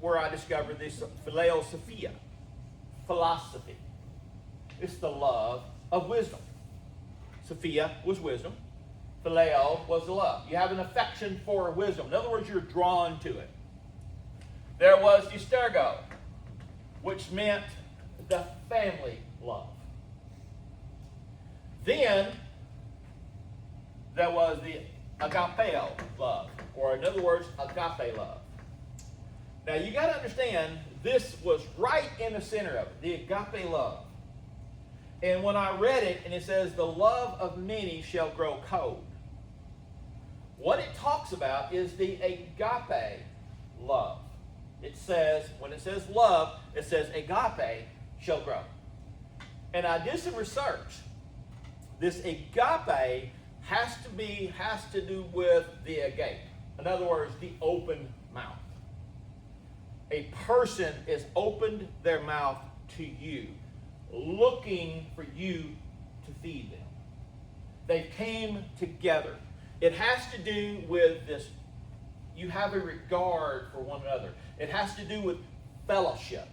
where I discovered this Philosophia, philosophy. It's the love of wisdom. Sophia was wisdom. Phileo was love. You have an affection for wisdom. In other words, you're drawn to it. There was eustergo, which meant the family love. Then there was the agapeo love, or in other words, agape love. Now you got to understand, this was right in the center of it, the agape love. And when I read it, and it says, the love of many shall grow cold. What it talks about is the agape love. It says, when it says love, it says agape shall grow. And I did some research. This agape has to do with the agape. In other words, the open mouth. A person has opened their mouth to you, looking for you to feed them. They came together. It has to do with this, you have a regard for one another. It has to do with fellowship.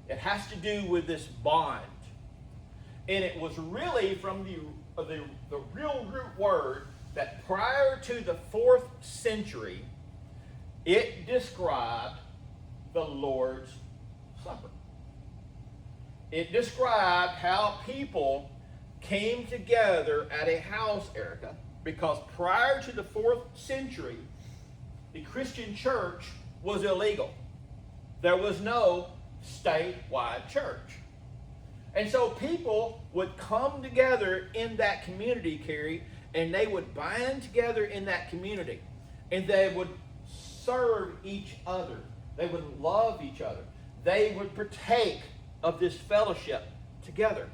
It has to do with this bond. And it was really from the real root word that prior to the 4th century, it described the Lord's Supper. It described how people came together at a house, Erica, because prior to the 4th century, the Christian church was illegal. There was no statewide church. And so people would come together in that community, Carrie, and they would bind together in that community. And they would serve each other. They would love each other. They would partake of this fellowship together.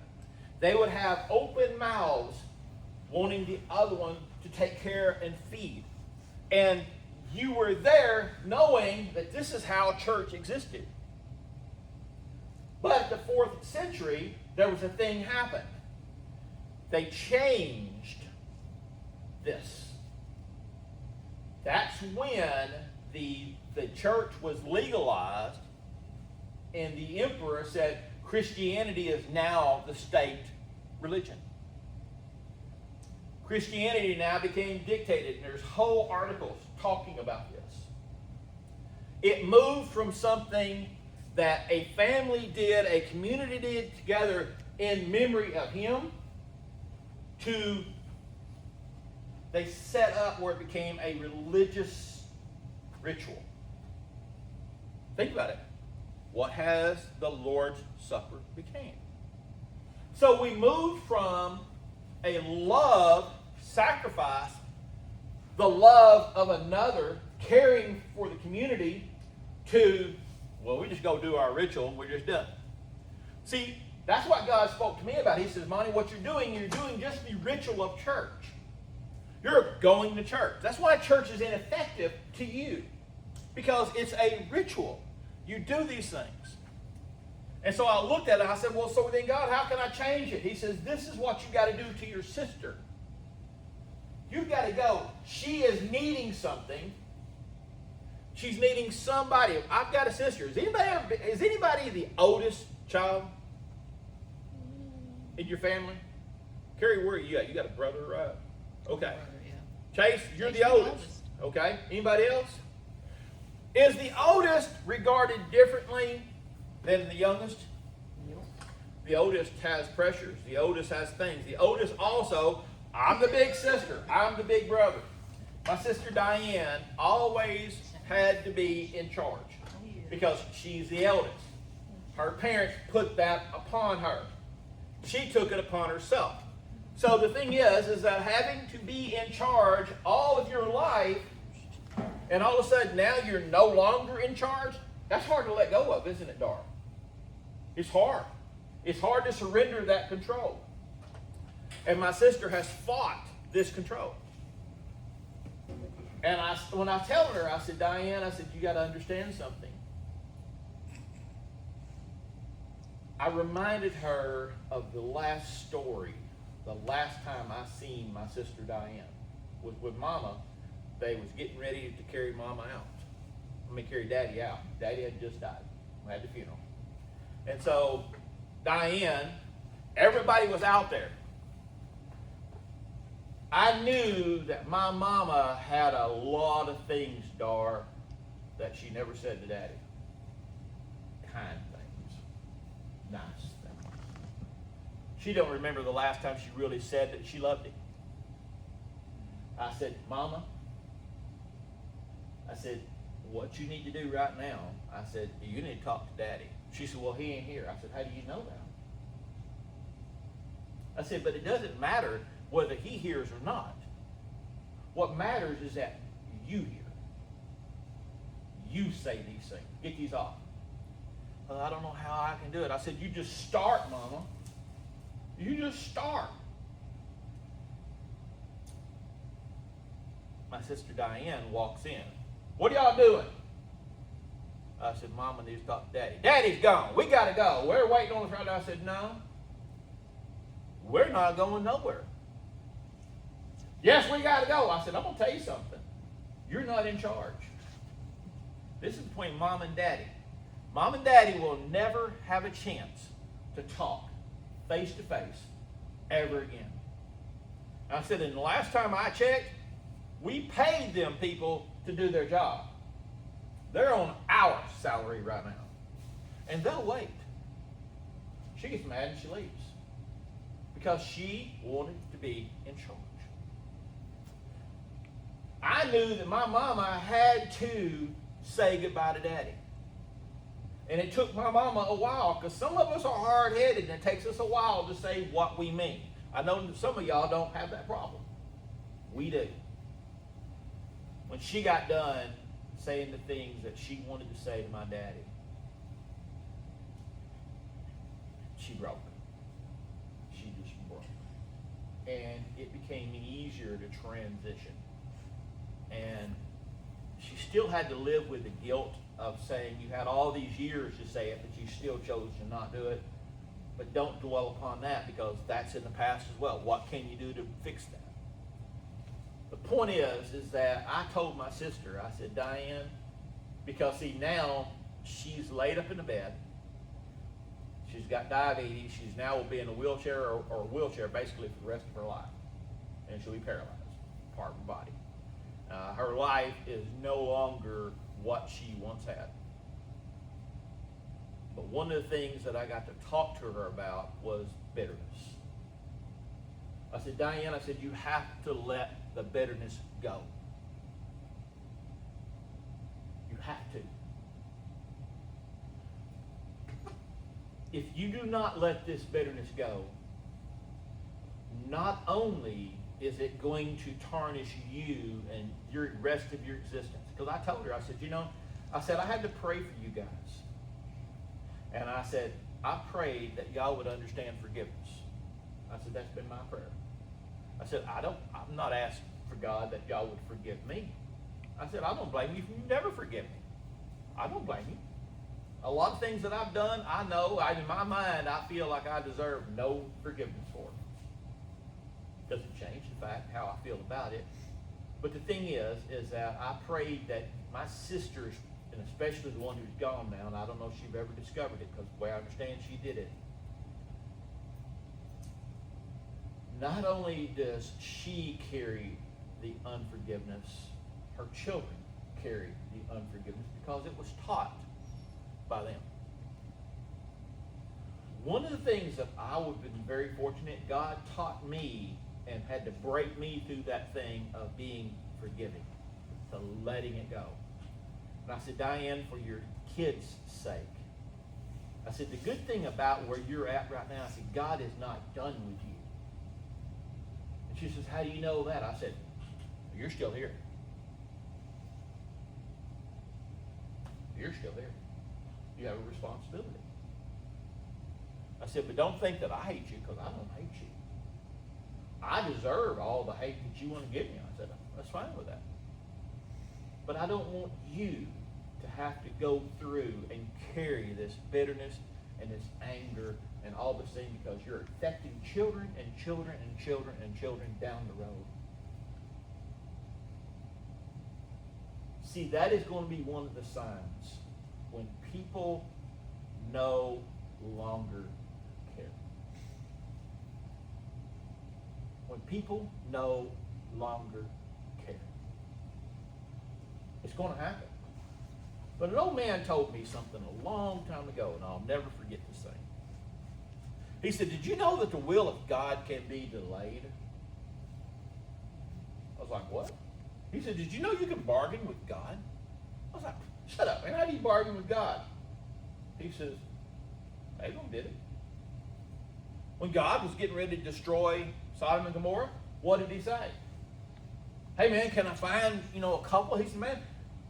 They would have open mouths, wanting the other one to take care and feed. And you were there knowing that this is how church existed. But the 4th century, there was a thing happened. They changed this. That's when the church was legalized, and the emperor said Christianity is now the state religion. Christianity now became dictated, and there's whole articles talking about this. It moved from something that a family did, a community did together in memory of him, to they set up where it became a religious ritual. Think about it. What has the Lord's Supper became? So we moved from a love, sacrifice, the love of another, caring for the community, to, well, we just go do our ritual and we're just done. See, that's what God spoke to me about. He says, Monty, what you're doing just the ritual of church. You're going to church. That's why church is ineffective to you. Because it's a ritual. You do these things. And so I looked at it and I said, well, so then God, how can I change it? He says, this is what you got to do to your sister. You've got to go. She is needing something. She's needing somebody. I've got a sister. Is anybody the oldest child in your family? Carrie, where are you at? You got a brother, right? Okay. Chase, you're the oldest. Okay. Anybody else? Is the oldest regarded differently than the youngest? The oldest has pressures. The oldest has things. The oldest also, I'm the big sister. I'm the big brother. My sister Diane always had to be in charge because she's the eldest. Her parents put that upon her. She took it upon herself. So the thing is that having to be in charge all of your life, and all of a sudden now you're no longer in charge, that's hard to let go of, isn't it, Dar? It's hard. It's hard to surrender that control. And my sister has fought this control. And when I tell her, I said, Diane, I said, you got to understand something. I reminded her of the last story, the last time I seen my sister Diane was with Mama. They was getting ready to carry Mama out. Let me carry Daddy out. Daddy had just died. We had the funeral. And so Diane, everybody was out there. I knew that my mama had a lot of things, Dar, that she never said to Daddy. Kind things. Nice things. She don't remember the last time she really said that she loved him. I said, Mama, I said, what you need to do right now, I said, you need to talk to Daddy. She said, well, he ain't here. I said, how do you know that? I said, but it doesn't matter whether he hears or not. What matters is that you hear. You say these things. Get these off. Well, I don't know how I can do it. I said, you just start, Mama. You just start. My sister Diane walks in. What are y'all doing? I said, Mama needs to talk to Daddy. Daddy's gone. We got to go. We're waiting on the front door. I said, no. We're not going nowhere. Yes, we got to go. I said, I'm going to tell you something. You're not in charge. This is between Mom and Daddy. Mom and Daddy will never have a chance to talk face to face ever again. I said, and the last time I checked, we paid them people to do their job. They're on our salary right now. And they'll wait. She gets mad and she leaves. Because she wanted to be in charge. I knew that my mama had to say goodbye to Daddy. And it took my mama a while, because some of us are hard-headed and it takes us a while to say what we mean. I know that some of y'all don't have that problem. We do. When she got done saying the things that she wanted to say to my daddy, she broke. She just broke. And it became easier to transition. And she still had to live with the guilt of saying you had all these years to say it, but you still chose to not do it. But don't dwell upon that, because that's in the past as well. What can you do to fix that? The point is that I told my sister, I said, Diane, because see, now she's laid up in the bed. She's got diabetes. She's now will be in a wheelchair or wheelchair basically for the rest of her life. And she'll be paralyzed, part of her body. Her life is no longer what she once had. But one of the things that I got to talk to her about was bitterness. I said, Diane, I said, you have to let the bitterness go. You have to. If you do not let this bitterness go, not only is it going to tarnish you and your rest of your existence. Because I told her, I said, I had to pray for you guys. And I said, I prayed that y'all would understand forgiveness. I said, that's been my prayer. I said, I'm not asking for God that y'all would forgive me. I said, I don't blame you if you never forgive me. I don't blame you. A lot of things that I've done, I know, in my mind, I feel like I deserve no forgiveness for it. Doesn't change the fact how I feel about it. But the thing is that I prayed that my sisters, and especially the one who's gone now, and I don't know if she's ever discovered it, because the way I understand she did it, not only does she carry the unforgiveness, her children carry the unforgiveness because it was taught by them. One of the things that I would have been very fortunate, God taught me and had to break me through that thing of being forgiving, to letting it go. And I said, Diane, for your kids' sake, I said, the good thing about where you're at right now, I said, God is not done with you. And she says, how do you know that? I said, you're still here. You're still here. You have a responsibility. I said, but don't think that I hate you, because I don't hate you. I deserve all the hate that you want to give me. I said, that's fine with that. But I don't want you to have to go through and carry this bitterness and this anger and all this thing, because you're affecting children and children and children and children down the road. See, that is going to be one of the signs when people no longer care. When people no longer care. It's going to happen. But an old man told me something a long time ago, and I'll never forget this thing. He said, did you know that the will of God can be delayed? I was like, what? He said, did you know you can bargain with God? I was like, shut up, man. How do you bargain with God? He says, Abram did it. When God was getting ready to destroy Sodom and Gomorrah, what did he say? Hey, man, can I find, a couple? He said, man,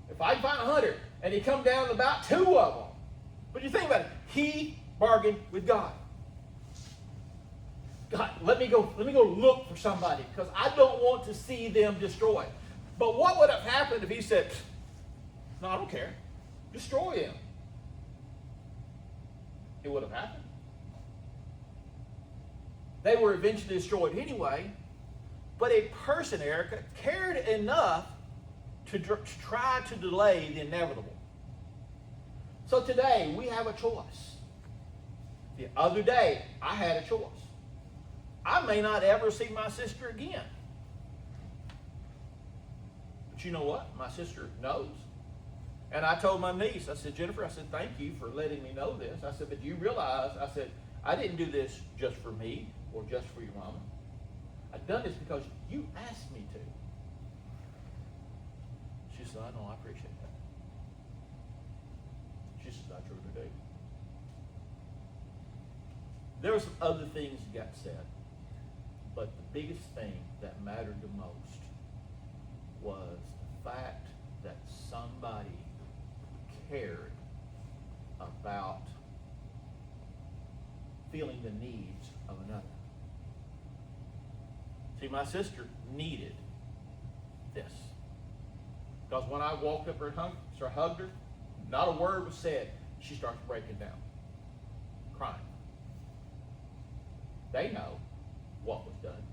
if I can find 100, and he come down to about 2 of them. But you think about it. He bargained with God. God, let me go look for somebody because I don't want to see them destroyed. But what would have happened if he said, no, I don't care. Destroy him. It would have happened. They were eventually destroyed anyway. But a person, Erica, cared enough to try to delay the inevitable. So today, we have a choice. The other day, I had a choice. I may not ever see my sister again. But you know what? My sister knows. And I told my niece, I said, Jennifer, I said, thank you for letting me know this. I said, but you realize, I said, I didn't do this just for me or just for your mama. I've done this because you asked me to. She said, I know, I appreciate that. She said, I truly do. There were some other things that got said, but the biggest thing that mattered the most was the fact that somebody cared about feeling the needs of another. See, my sister needed this. Because when I walked up her and hugged her, not a word was said. She starts breaking down, crying. They know what was done.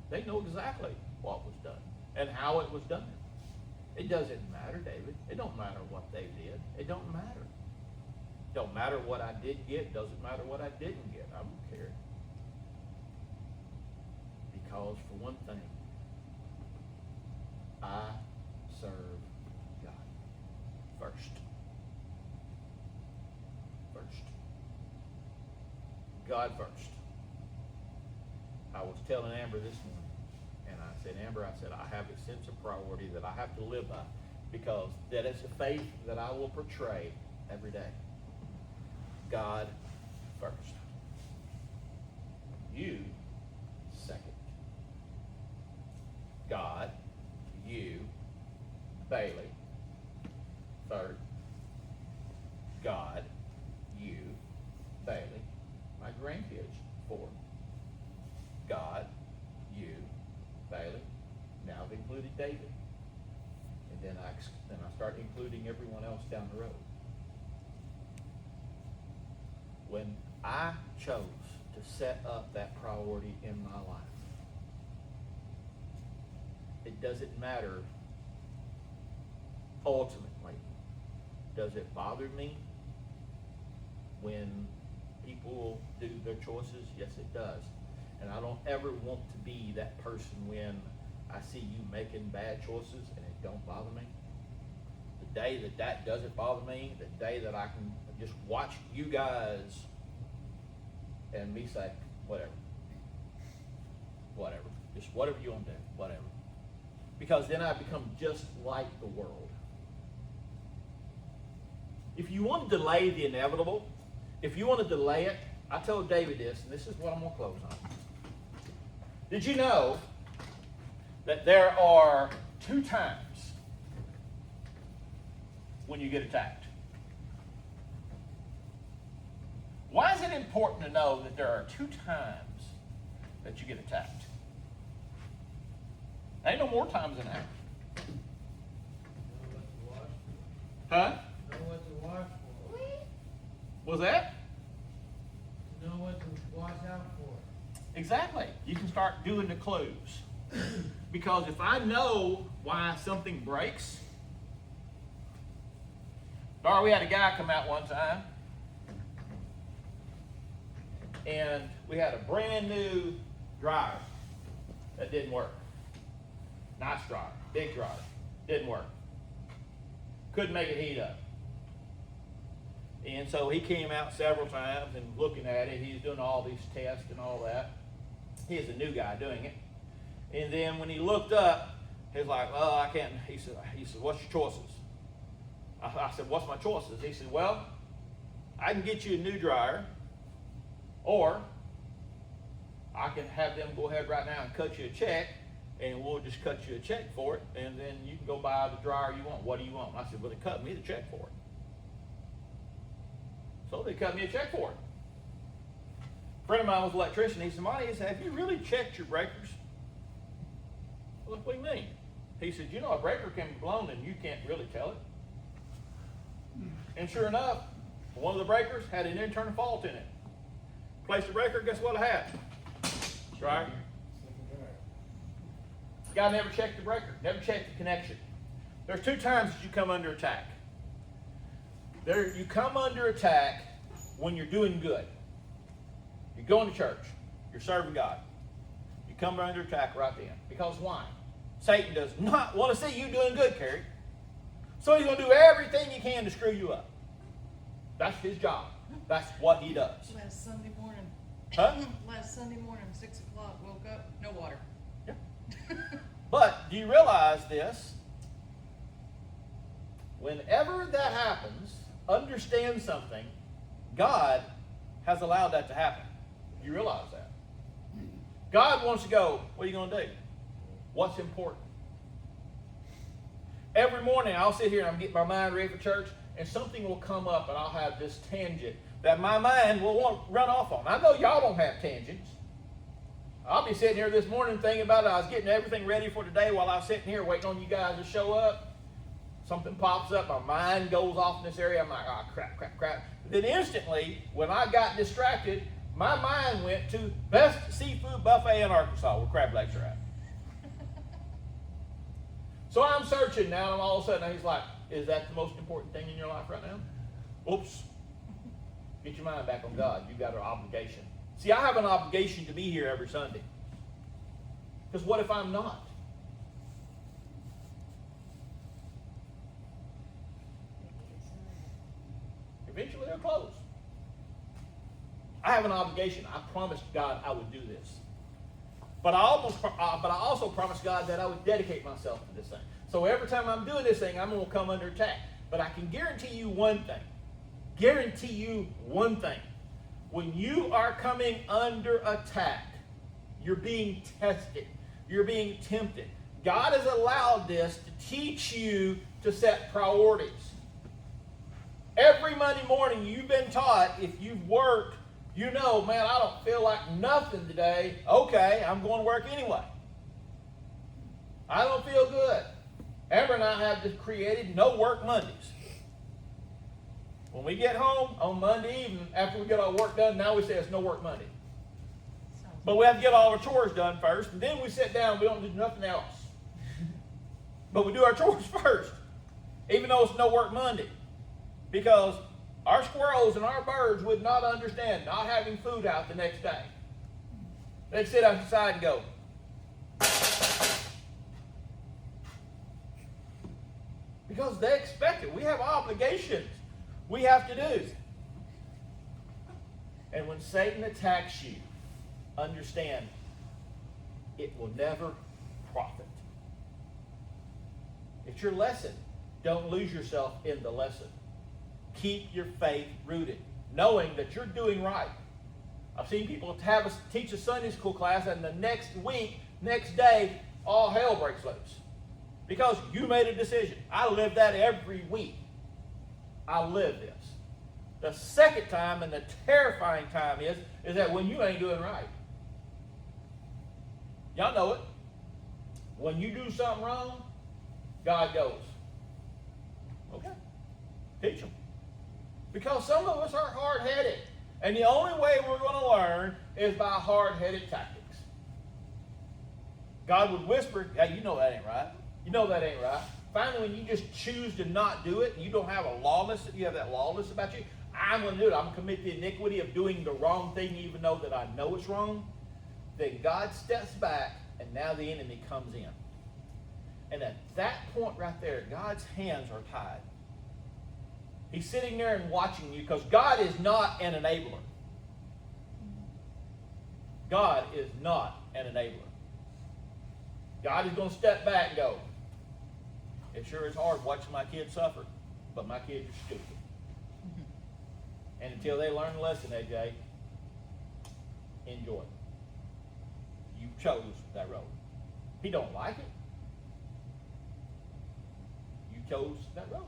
They know exactly what was done and how it was done. It doesn't matter, David. It don't matter what they did. It don't matter. It don't matter what I did get. Doesn't matter what I didn't get. I don't care. Because for one thing, I serve God first. First. God first. I was telling Amber this morning, and I said, Amber, I said, I have a sense of priority that I have to live by because that is the faith that I will portray every day. God first. You second. God, you, Bailey, third. God, you, Bailey, my grandkids, fourth. God, you, Bailey. Now I've included David. And then I start including everyone else down the road. When I chose to set up that priority in my life, it doesn't matter ultimately. Does it bother me when people do their choices? Yes, it does. And I don't ever want to be that person when I see you making bad choices and it don't bother me. The day that doesn't bother me, the day that I can just watch you guys and me say, whatever. Whatever. Just whatever you want to do. Whatever. Because then I become just like the world. If you want to delay the inevitable, if you want to delay it, I told David this, and this is what I'm going to close on. Did you know that there are 2 times when you get attacked? Why is it important to know that there are 2 times that you get attacked? Ain't no more times than that. Huh? Know what to watch for. Was that? Know what to watch out for. Exactly. You can start doing the clues. Because if I know why something breaks, Dar, we had a guy come out one time, and we had a brand new dryer that didn't work. Nice dryer, big dryer, didn't work. Couldn't make it heat up. And so he came out several times and looking at it. He's doing all these tests and all that. He is a new guy doing it. And then when he looked up, he's like, "Oh, I can't." He said, "What's your choices?" I said, "What's my choices?" He said, "Well, I can get you a new dryer, or I can have them go ahead right now and cut you a check, and we'll just cut you a check for it, and then you can go buy the dryer you want. What do you want?" I said, "Well, they cut me the check for it." So they cut me a check for it. A friend of mine was an electrician. He said, "Monty," he said, "have you really checked your breakers?" What do you mean? He said, "You know, a breaker can be blown and you can't really tell it." And sure enough, one of the breakers had an internal fault in it. Placed the breaker, guess what it had? Dryer. The guy never checked the breaker, never checked the connection. There's two times that you come under attack. You come under attack when you're doing good. You're going to church. You're serving God. You come under attack right then. Because why? Satan does not want to see you doing good, Carrie. So he's going to do everything he can to screw you up. That's his job. That's what he does. Last Sunday morning. Huh? Last Sunday morning, 6 o'clock, woke up, no water. Yeah. But do you realize this? Whenever that happens, understand something. God has allowed that to happen. You realize that? God wants to go, what are you going to do? What's important? Every morning I'll sit here and I'm getting my mind ready for church, and something will come up and I'll have this tangent that my mind will want to run off on. I know y'all don't have tangents. I'll be sitting here this morning thinking about it. I was getting everything ready for today while I was sitting here waiting on you guys to show up. Something pops up, my mind goes off in this area. I'm like, "Oh, crap. Then instantly, when I got distracted, my mind went to best seafood buffet in Arkansas where crab legs are at. So I'm searching now, and all of a sudden he's like, "Is that the most important thing in your life right now?" Oops. Get your mind back on God. You've got an obligation. See, I have an obligation to be here every Sunday. Because what if I'm not? Eventually they'll close. I have an obligation. I promised God I would do this. But I also promised God that I would dedicate myself to this thing. So every time I'm doing this thing, I'm going to come under attack. But I can guarantee you one thing. When you are coming under attack, you're being tested. You're being tempted. God has allowed this to teach you to set priorities. Every Monday morning you've been taught, if you've worked, you know, "Man, I don't feel like nothing today." Okay, I'm going to work anyway. I don't feel good. Amber and I have just created no work Mondays. When we get home on Monday evening, after we get our work done, now we say it's no work Monday. But we have to get all our chores done first, and then we sit down and we don't do nothing else. But we do our chores first, even though it's no work Monday. Because our squirrels and our birds would not understand not having food out the next day. They'd sit outside and go. Because they expect it. We have obligations we have to do. And when Satan attacks you, understand it will never profit. It's your lesson. Don't lose yourself in the lesson. Keep your faith rooted, knowing that you're doing right. I've seen people teach a Sunday school class, and the next day, all hell breaks loose. Because you made a decision. I live that every week. I live this. The second time, and the terrifying time is that when you ain't doing right. Y'all know it. When you do something wrong, God goes, "Okay, teach them." Because some of us are hard-headed. And the only way we're going to learn is by hard-headed tactics. God would whisper, "Hey, you know that ain't right. You know that ain't right. finally when you just choose to not do it, you don't have a lawless, you have that lawless about you, I'm going to do it. I'm going to commit the iniquity of doing the wrong thing even though that I know it's wrong. Then God steps back and now the enemy comes in. And at that point right there, God's hands are tied. He's sitting there and watching you because God is not an enabler. God is not an enabler. God is going to step back and go, it sure is hard watching my kids suffer, but my kids are stupid. And until they learn the lesson, AJ, enjoy it. You chose that road. He don't like it. You chose that road.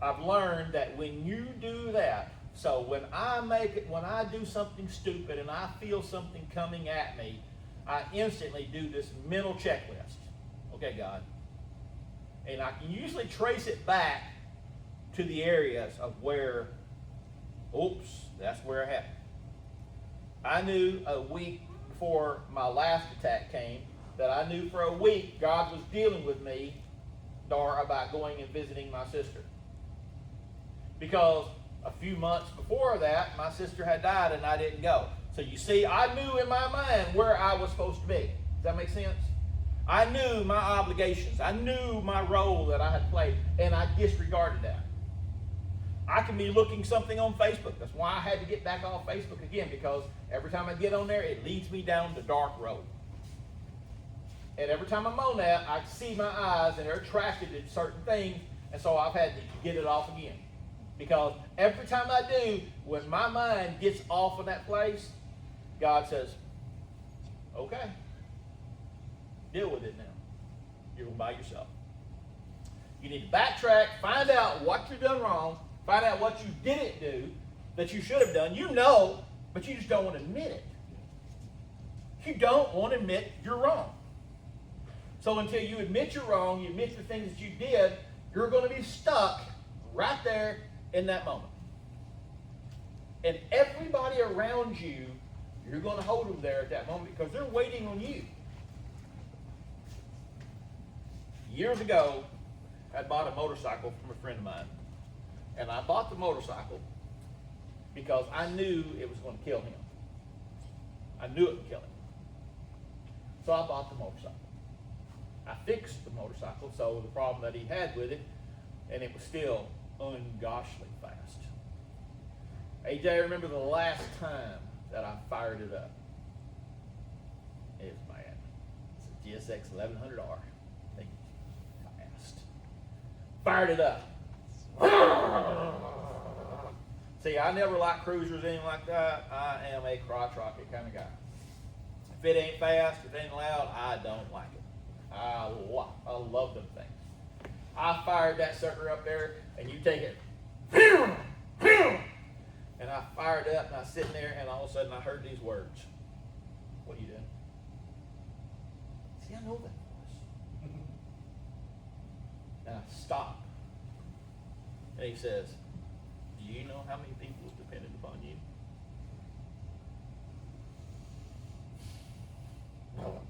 I've learned that when you do that, so when I do something stupid and I feel something coming at me, I instantly do this mental checklist. Okay, God. And I can usually trace it back to the areas of where, oops, that's where it happened. I knew a week before my last attack came that I knew for a week God was dealing with me, Dar, about going and visiting my sister. Because a few months before that, my sister had died and I didn't go. So you see, I knew in my mind where I was supposed to be. Does that make sense? I knew my obligations. I knew my role that I had played, and I disregarded that. I can be looking something on Facebook. That's why I had to get back off Facebook again, because every time I get on there, it leads me down the dark road. And every time I'm on that, I see my eyes, and they're attracted to certain things, and so I've had to get it off again. Because every time I do, when my mind gets off of that place, God says, okay, deal with it now. You're going by yourself. You need to backtrack, find out what you've done wrong, find out what you didn't do that you should have done. You know, but you just don't want to admit it. You don't want to admit you're wrong. So until you admit you're wrong, you admit the things that you did, you're going to be stuck right there in that moment. And everybody around you, you're going to hold them there at that moment because they're waiting on you. Years ago, I bought a motorcycle from a friend of mine. And I bought the motorcycle because I knew it was going to kill him. I knew it would kill him. So I bought the motorcycle. I fixed the motorcycle, so the problem that he had with it, and it was still ungoshly fast. AJ, I remember the last time that I fired it up. It was bad. It's a GSX 1100R. Thing fast. Fired it up. See, I never like cruisers, anything like that. I am a crotch rocket kind of guy. If it ain't fast, if it ain't loud, I don't like it. I love them things. I fired that sucker up there, and you take it, and I fired up, and I was sitting there, and all of a sudden I heard these words. What are you doing? See, I know that voice. And I stopped. And he says, do you know how many people have depended upon you? No.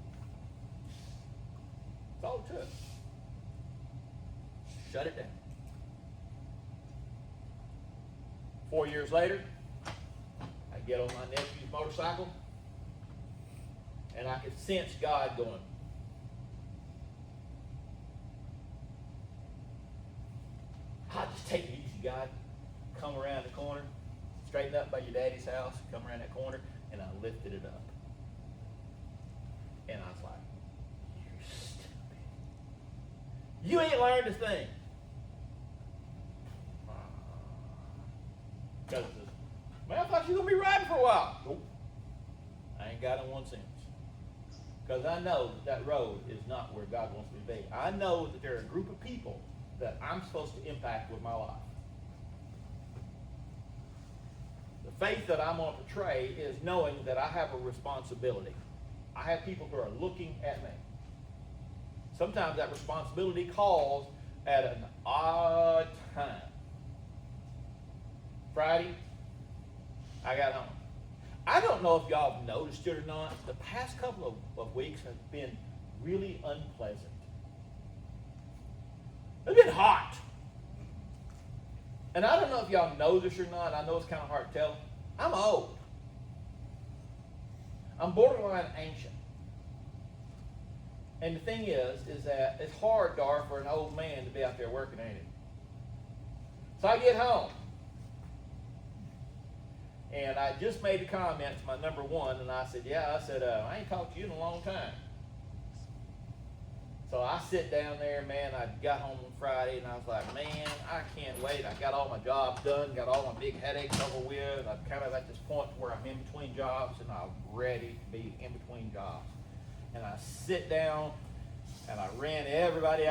That's all it took. Shut it down. 4 years later, I get on my nephew's motorcycle, and I could sense God going, just take it easy, God. Come around the corner, straighten up by your daddy's house, come around that corner, and I lifted it up. And I was like, you're stupid. You ain't learned a thing. Because it says, man, I thought you were going to be riding for a while. Nope. I ain't got it one since. Because I know that road is not where God wants me to be. I know that there are a group of people that I'm supposed to impact with my life. The faith that I'm going to portray is knowing that I have a responsibility. I have people who are looking at me. Sometimes that responsibility calls at an odd time. Friday, I got home. I don't know if y'all have noticed it or not. The past couple of weeks have been really unpleasant. It's been hot. And I don't know if y'all know this or not. I know it's kind of hard to tell. I'm old. I'm borderline ancient. And the thing is that it's hard, Dar, for an old man to be out there working, ain't it? So I get home. And I just made a comment to my number one, and I said, I ain't talked to you in a long time. So I sit down there, man, I got home on Friday, and I was like, man, I can't wait. I got all my jobs done, got all my big headaches over with. I'm kind of at this point where I'm in between jobs, and I'm ready to be in between jobs. And I sit down, and I ran everybody out.